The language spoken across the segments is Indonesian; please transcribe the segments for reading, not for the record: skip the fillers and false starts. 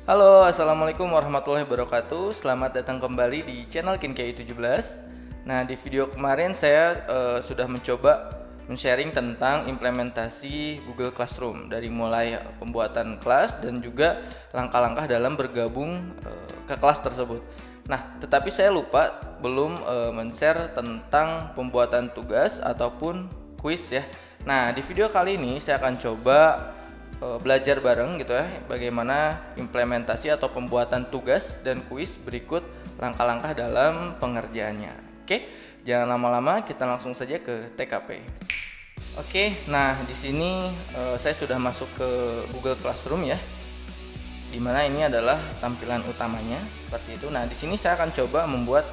Halo, assalamualaikum warahmatullahi wabarakatuh. Selamat datang kembali di channel KinKI 17. Nah, di video kemarin saya sudah mencoba men-sharing tentang implementasi Google Classroom dari mulai pembuatan kelas dan juga langkah-langkah dalam bergabung ke kelas tersebut. Nah, tetapi saya lupa belum men-share tentang pembuatan tugas ataupun kuis ya. Nah, di video kali ini saya akan coba belajar bareng gitu ya, bagaimana implementasi atau pembuatan tugas dan kuis berikut langkah-langkah dalam pengerjaannya. Oke, jangan lama-lama, kita langsung saja ke TKP. Oke, nah di sini saya sudah masuk ke Google Classroom ya, dimana ini adalah tampilan utamanya seperti itu. Nah, di sini saya akan coba membuat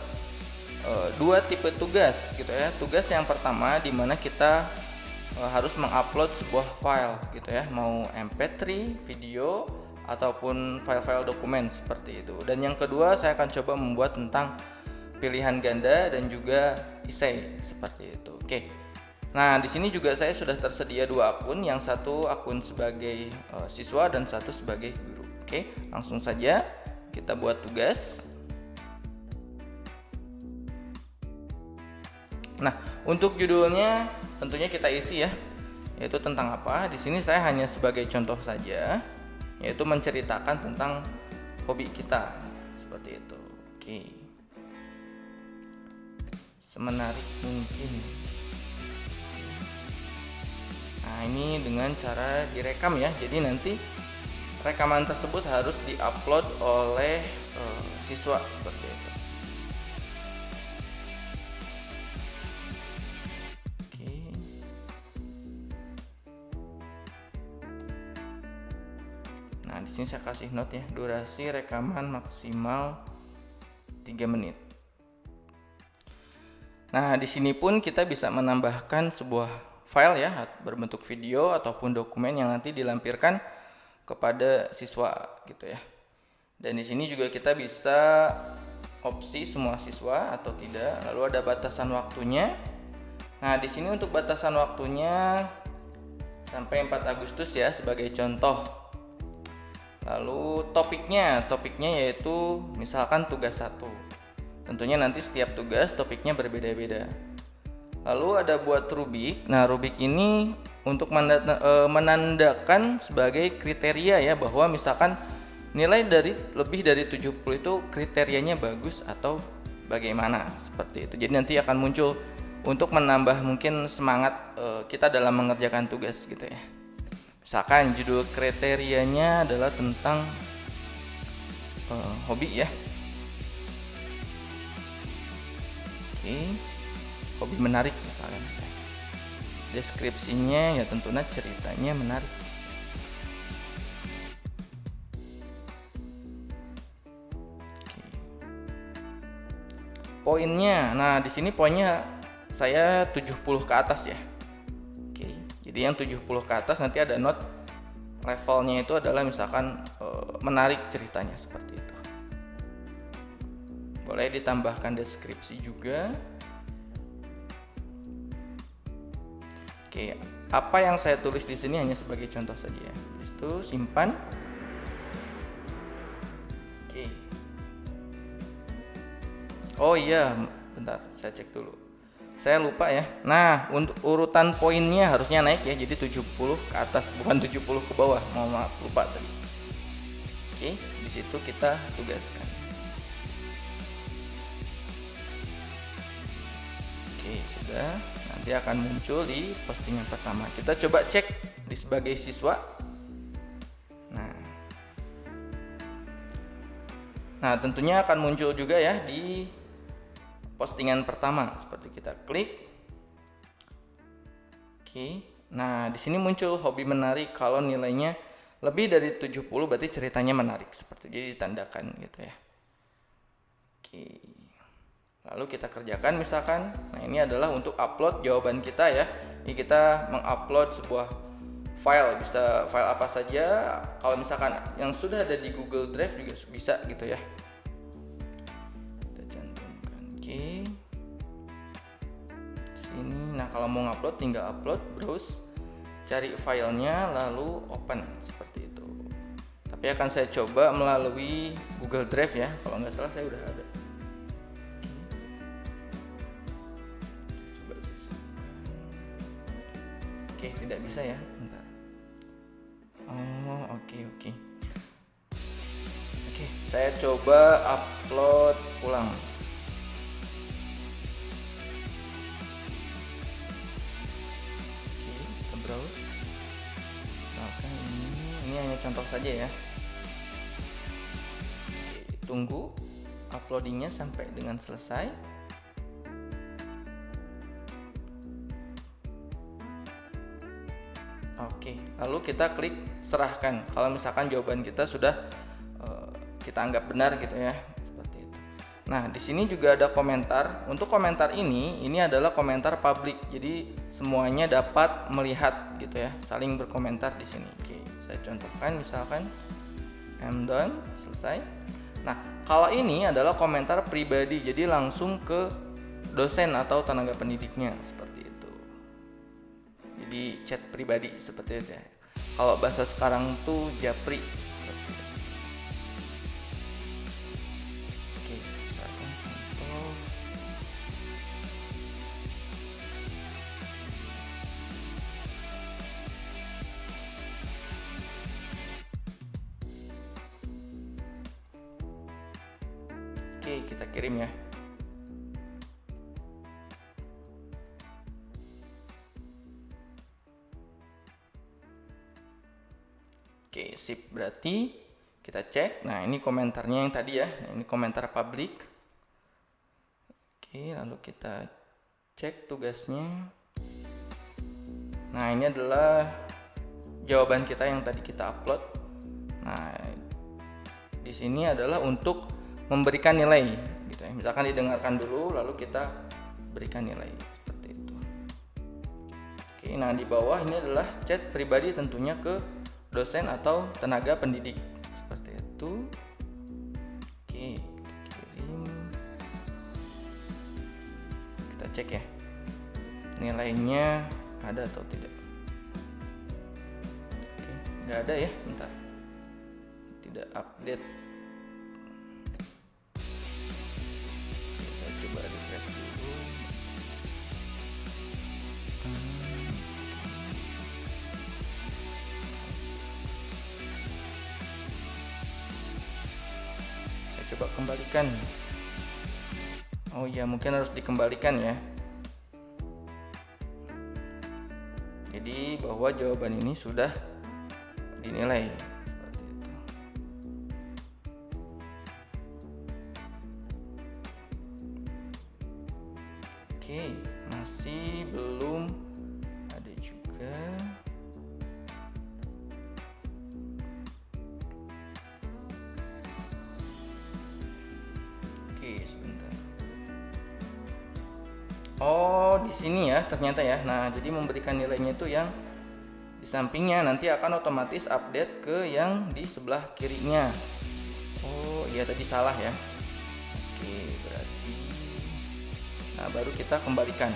dua tipe tugas gitu ya. Tugas yang pertama dimana kita harus mengupload sebuah file gitu ya, mau MP3, video ataupun file-file dokumen seperti itu. Dan yang kedua saya akan coba membuat tentang pilihan ganda dan juga essay seperti itu. Oke. Nah, di sini juga saya sudah tersedia dua akun, yang satu akun sebagai siswa dan satu sebagai guru. Oke, langsung saja kita buat tugas. Nah, untuk judulnya tentunya kita isi ya, yaitu tentang apa. Di sini saya hanya sebagai contoh saja, yaitu menceritakan tentang hobi kita seperti itu. Oke, semenarik mungkin. Nah, ini dengan cara direkam ya. Jadi nanti rekaman tersebut harus diupload oleh siswa seperti itu. Nah, di sini saya kasih note ya, durasi rekaman maksimal 3 menit. Nah, di sini pun kita bisa menambahkan sebuah file ya, berbentuk video ataupun dokumen yang nanti dilampirkan kepada siswa gitu ya. Dan di sini juga kita bisa opsi semua siswa atau tidak. Lalu ada batasan waktunya. Nah, di sini untuk batasan waktunya sampai 4 Agustus ya sebagai contoh. Lalu topiknya yaitu misalkan tugas 1. Tentunya nanti setiap tugas topiknya berbeda-beda. Lalu ada buat rubik. Nah, rubik ini untuk menandakan sebagai kriteria ya, bahwa misalkan nilai dari lebih dari 70 itu kriterianya bagus atau bagaimana seperti itu. Jadi nanti akan muncul untuk menambah mungkin semangat kita dalam mengerjakan tugas gitu ya. Misalkan judul kriterianya adalah tentang hobi ya. Oke, hobi menarik misalkan. Deskripsinya ya tentunya ceritanya menarik. Oke. Poinnya, nah di sini poinnya saya 70 ke atas ya. Jadi yang 70 ke atas nanti ada note levelnya itu adalah misalkan menarik ceritanya seperti itu. Boleh ditambahkan deskripsi juga. Oke, apa yang saya tulis di sini hanya sebagai contoh saja ya. Itu simpan. Oke. Oh iya, bentar, saya cek dulu. Saya lupa ya. Nah, untuk urutan poinnya harusnya naik ya. Jadi 70 ke atas, bukan 70 ke bawah. Mohon maaf, lupa tadi. Oke, di situ kita tugaskan. Oke, sudah. Nanti akan muncul di postingan pertama. Kita coba cek di sebagai siswa. Nah, tentunya akan muncul juga ya di postingan pertama, seperti kita klik. Oke. Nah, di sini muncul hobi menarik. Kalau nilainya lebih dari 70 berarti ceritanya menarik, seperti jadi ditandakan gitu ya. Oke. Lalu kita kerjakan misalkan. Nah, ini adalah untuk upload jawaban kita ya. Ini kita mengupload sebuah file, bisa file apa saja. Kalau misalkan yang sudah ada di Google Drive juga bisa gitu ya. Oke. Sini. Nah, kalau mau ngupload tinggal upload, browse, cari filenya lalu open seperti itu. Tapi tapi akan saya coba melalui Google Drive ya. Kalau nggak salah saya udah ada. Coba sisipkan. Oke, tidak bisa ya. Bentar. Oh, oke. Oke, saya coba upload ulang. Oke, kita browse. Misalkan ini hanya contoh saja ya. Oke, tunggu uploadingnya sampai dengan selesai. Oke, lalu kita klik serahkan. Kalau misalkan jawaban kita sudah kita anggap benar gitu ya, seperti itu. Nah, di sini juga ada komentar. Untuk komentar ini adalah komentar publik. Jadi semuanya dapat melihat gitu ya, saling berkomentar di sini. Oke, saya contohkan misalkan I'm done, selesai. Nah, kalau ini adalah komentar pribadi, jadi langsung ke dosen atau tenaga pendidiknya seperti itu. Jadi chat pribadi seperti itu ya. Kalau bahasa sekarang tuh japri seperti itu. Oke, misalkan contoh. Oke, kita kirim ya. Oke, sip. Berarti kita cek. Nah, ini komentarnya yang tadi ya. Nah, ini komentar publik. Oke, lalu kita cek tugasnya. Nah, ini adalah jawaban kita yang tadi kita upload. Nah, di sini adalah untuk memberikan nilai gitu ya. Misalkan didengarkan dulu lalu kita berikan nilai seperti itu. Oke, nah di bawah ini adalah chat pribadi tentunya ke dosen atau tenaga pendidik seperti itu. Oke, kita kirim. Kita cek ya. Nilainya ada atau tidak. Oke, nggak ada ya, bentar. Tidak update. Saya coba refresh dulu. Saya coba kembalikan. Oh ya, mungkin harus dikembalikan ya. Jadi bahwa jawaban ini sudah dinilai seperti itu. Oke, masih belum ada juga. Oke, sebentar. Oh, di sini ya ternyata ya. Nah, jadi memberikan nilainya itu yang di sampingnya, nanti akan otomatis update ke yang di sebelah kirinya. Oh, iya tadi salah ya. Oke, berarti nah baru kita kembalikan.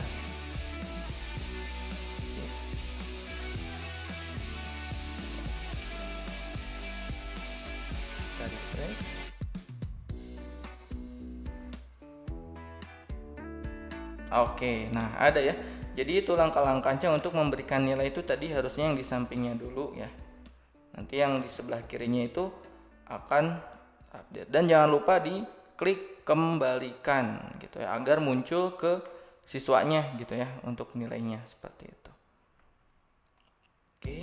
Sip. Kita refresh. Oke, nah ada ya. Jadi itu langkah-langkahnya untuk memberikan nilai itu tadi harusnya yang di sampingnya dulu ya. Nanti yang di sebelah kirinya itu akan update. Dan jangan lupa diklik kembalikan gitu ya, agar muncul ke siswanya gitu ya untuk nilainya seperti itu. Oke.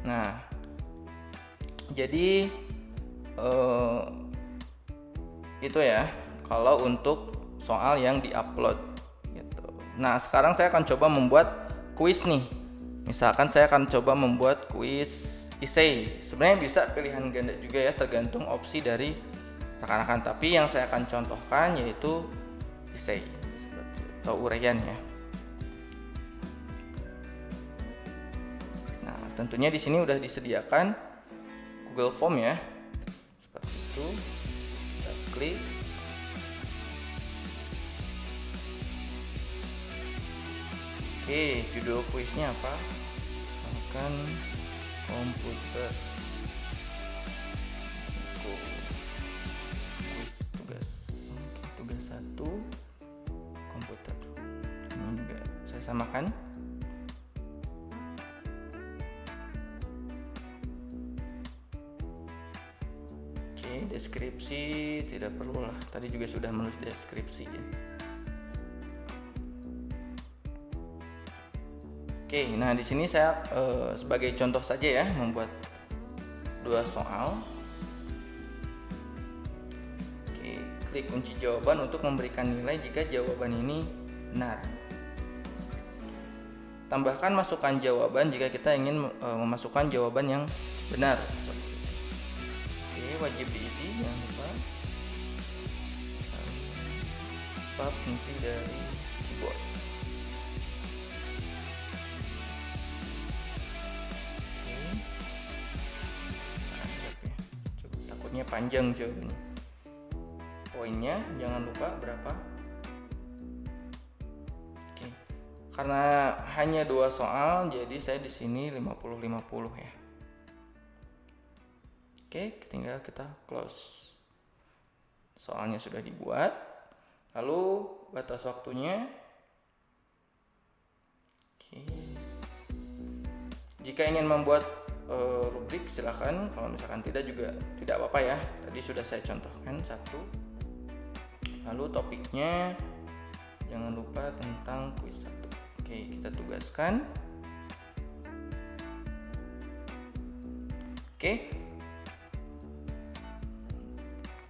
Nah, jadi itu ya kalau untuk soal yang diupload gitu. Nah, sekarang saya akan coba membuat kuis nih. Misalkan saya akan coba membuat kuis essay. Sebenarnya bisa pilihan ganda juga ya, tergantung opsi dari rekan-rekan. Tapi yang saya akan contohkan yaitu essay seperti itu, atau uraian ya. Nah, tentunya di sini udah disediakan Google Form ya. Seperti itu. Kita klik. Oke, Oke, judul kuisnya apa? Misalkan komputer. Kuis tugas. Oke, tugas 1 komputer. Ini juga saya samakan. Oke, deskripsi tidak perlu lah. Tadi juga sudah menulis deskripsi ya. Oke, nah di sini saya sebagai contoh saja ya membuat 2 soal. Oke, klik kunci jawaban untuk memberikan nilai jika jawaban ini benar. Tambahkan masukkan jawaban jika kita ingin memasukkan jawaban yang benar seperti itu. Oke, wajib diisi, jangan lupa. Fungsi dari keyboard. Takutnya panjang jawabannya. Poinnya jangan lupa berapa. Oke. Karena hanya 2 soal, jadi saya di sini 50-50 ya. Oke, tinggal kita close. Soalnya sudah dibuat. Lalu batas waktunya. Oke. Jika ingin membuat rubrik silahkan, kalau misalkan tidak juga tidak apa-apa ya. Tadi sudah saya contohkan 1. Lalu topiknya jangan lupa tentang kuis 1. Oke, kita tugaskan. Oke,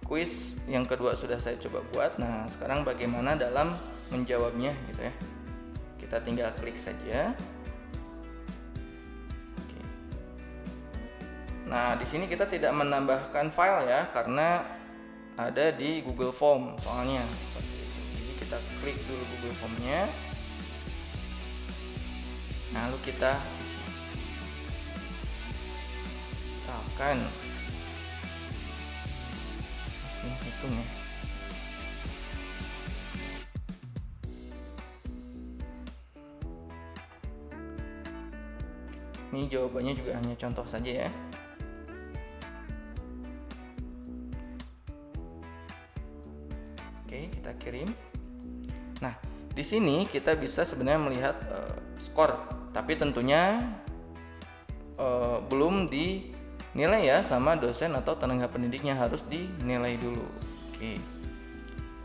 kuis yang kedua sudah saya coba buat. Nah, sekarang bagaimana dalam menjawabnya gitu ya. Kita tinggal klik saja. Nah, di sini kita tidak menambahkan file ya, karena ada di Google Form soalnya seperti itu. Jadi kita klik dulu Google Form-nya. Lalu kita isi. Misalkan mesin hitung ya. Ini jawabannya juga hanya contoh saja ya. Oke, kita kirim. Nah, di sini kita bisa sebenarnya melihat skor, tapi tentunya belum dinilai ya sama dosen atau tenaga pendidiknya, harus dinilai dulu. Oke,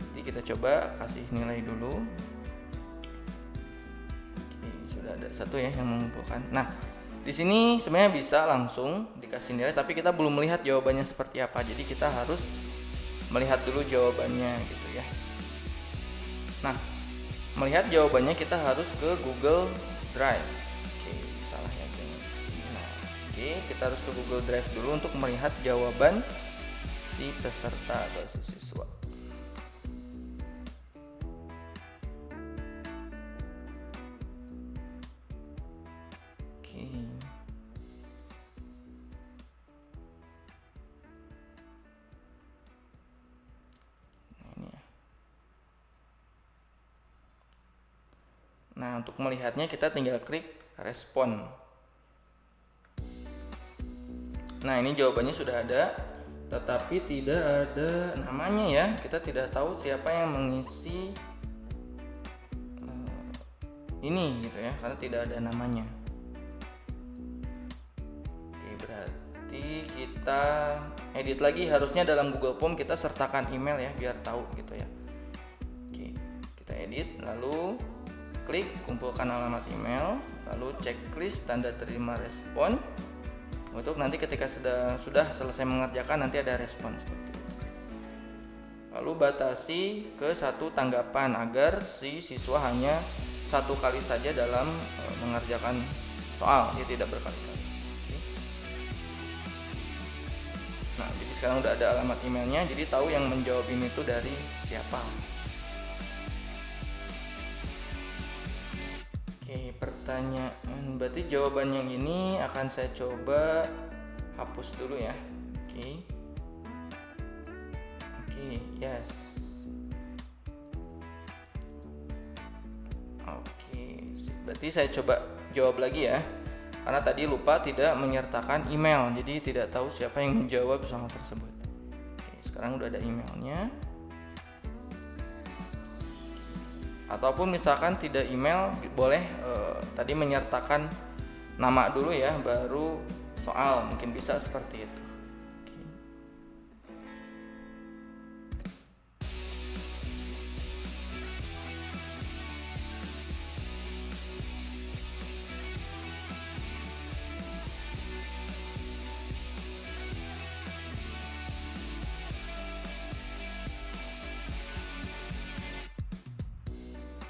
jadi kita coba kasih nilai dulu. Oke, sudah ada 1 ya yang mengumpulkan. Nah, di sini sebenarnya bisa langsung dikasih nilai, tapi kita belum melihat jawabannya seperti apa. Jadi kita harus melihat dulu jawabannya gitu ya. Nah, melihat jawabannya kita harus ke Google Drive. Oke, salah ya. Nah, oke, kita harus ke Google Drive dulu untuk melihat jawaban si peserta atau si siswa. Oke. Nah, untuk melihatnya kita tinggal klik respon. Nah, ini jawabannya sudah ada, tetapi tidak ada namanya ya. Kita tidak tahu siapa yang mengisi ini gitu ya, karena tidak ada namanya. Oke, berarti kita edit lagi. Harusnya dalam Google Form kita sertakan email ya, biar tahu gitu ya. Oke, kita edit, lalu klik kumpulkan alamat email, lalu checklist tanda terima respon, untuk nanti ketika sudah selesai mengerjakan nanti ada respon seperti itu. Lalu batasi ke 1 tanggapan agar si siswa hanya 1 kali saja dalam mengerjakan soal, dia tidak berkali-kali. Oke. Nah, jadi sekarang udah ada alamat emailnya, jadi tahu yang menjawab ini tuh dari siapa. Oke, pertanyaan, berarti jawaban yang ini akan saya coba hapus dulu ya. Oke. Oke, yes. Oke, sip. berarti saya coba jawab lagi ya. Karena tadi lupa tidak menyertakan email, jadi tidak tahu siapa yang menjawab soal tersebut. Oke, sekarang udah ada emailnya. Ataupun misalkan tidak email, boleh tadi menyertakan nama dulu ya, baru soal, mungkin bisa seperti itu.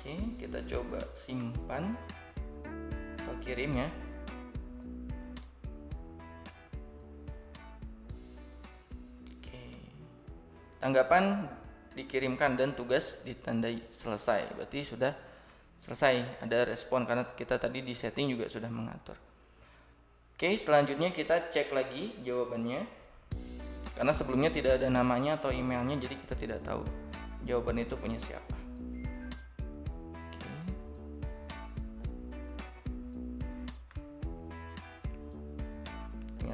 Oke, kita coba simpan atau kirim ya. Oke. Tanggapan dikirimkan dan tugas ditandai selesai. Berarti sudah selesai, ada respon karena kita tadi di setting juga sudah mengatur. Oke, selanjutnya kita cek lagi jawabannya. Karena sebelumnya tidak ada namanya atau emailnya, jadi kita tidak tahu jawaban itu punya siapa.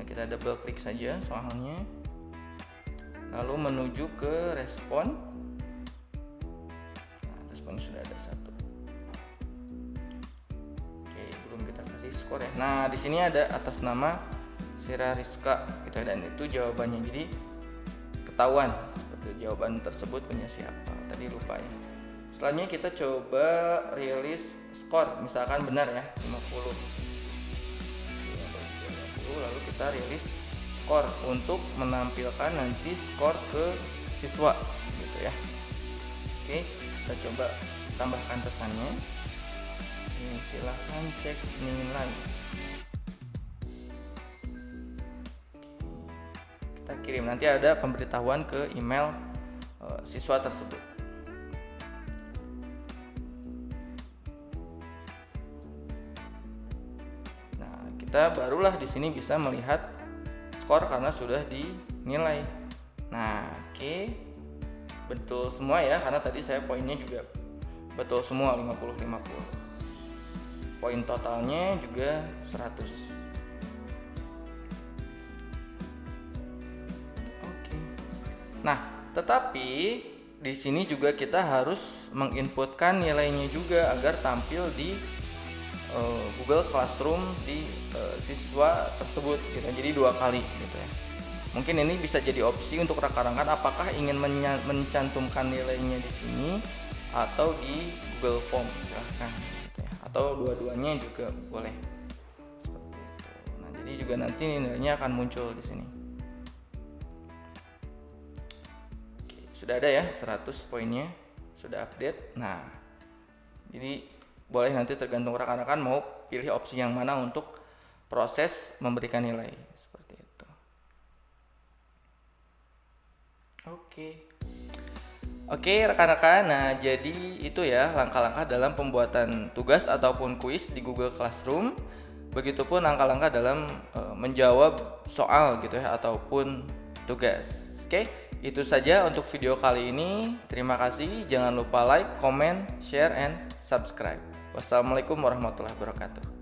Kita double klik saja soalnya, lalu menuju ke respon. Nah, responnya sudah ada satu. Oke, belum kita kasih skor ya. Nah, di sini ada atas nama Sira Rizka gitu, dan itu jawabannya, jadi ketahuan seperti jawaban tersebut punya siapa. Tadi lupa ya. Selanjutnya kita coba rilis skor, misalkan benar ya 50. Lalu kita rilis skor untuk menampilkan nanti skor ke siswa gitu ya. Oke, kita coba tambahkan pesannya. Silahkan cek nilai. Kita kirim, nanti ada pemberitahuan ke email siswa tersebut. Kita barulah di sini bisa melihat skor karena sudah dinilai. Nah, oke. Betul semua ya, karena tadi saya poinnya juga betul semua 50-50. Poin totalnya juga 100. Oke. Nah, tetapi di sini juga kita harus menginputkan nilainya juga agar tampil di Google Classroom di siswa tersebut gitu. Jadi 2 kali gitu ya. Mungkin ini bisa jadi opsi untuk rekan-rekan apakah ingin mencantumkan nilainya di sini atau di Google Form, silahkan gitu ya. Atau dua-duanya juga boleh. Seperti itu. Nah, jadi juga nanti nilainya akan muncul di sini. Oke, sudah ada ya 100 poinnya, sudah update. Nah, jadi boleh nanti tergantung rekan-rekan mau pilih opsi yang mana untuk proses memberikan nilai seperti itu. Oke rekan-rekan, nah jadi itu ya langkah-langkah dalam pembuatan tugas ataupun kuis di Google Classroom. Begitupun langkah-langkah dalam menjawab soal gitu ya ataupun tugas. Oke, itu saja untuk video kali ini. Terima kasih. Jangan lupa like, comment, share, and subscribe. Wassalamualaikum warahmatullahi wabarakatuh.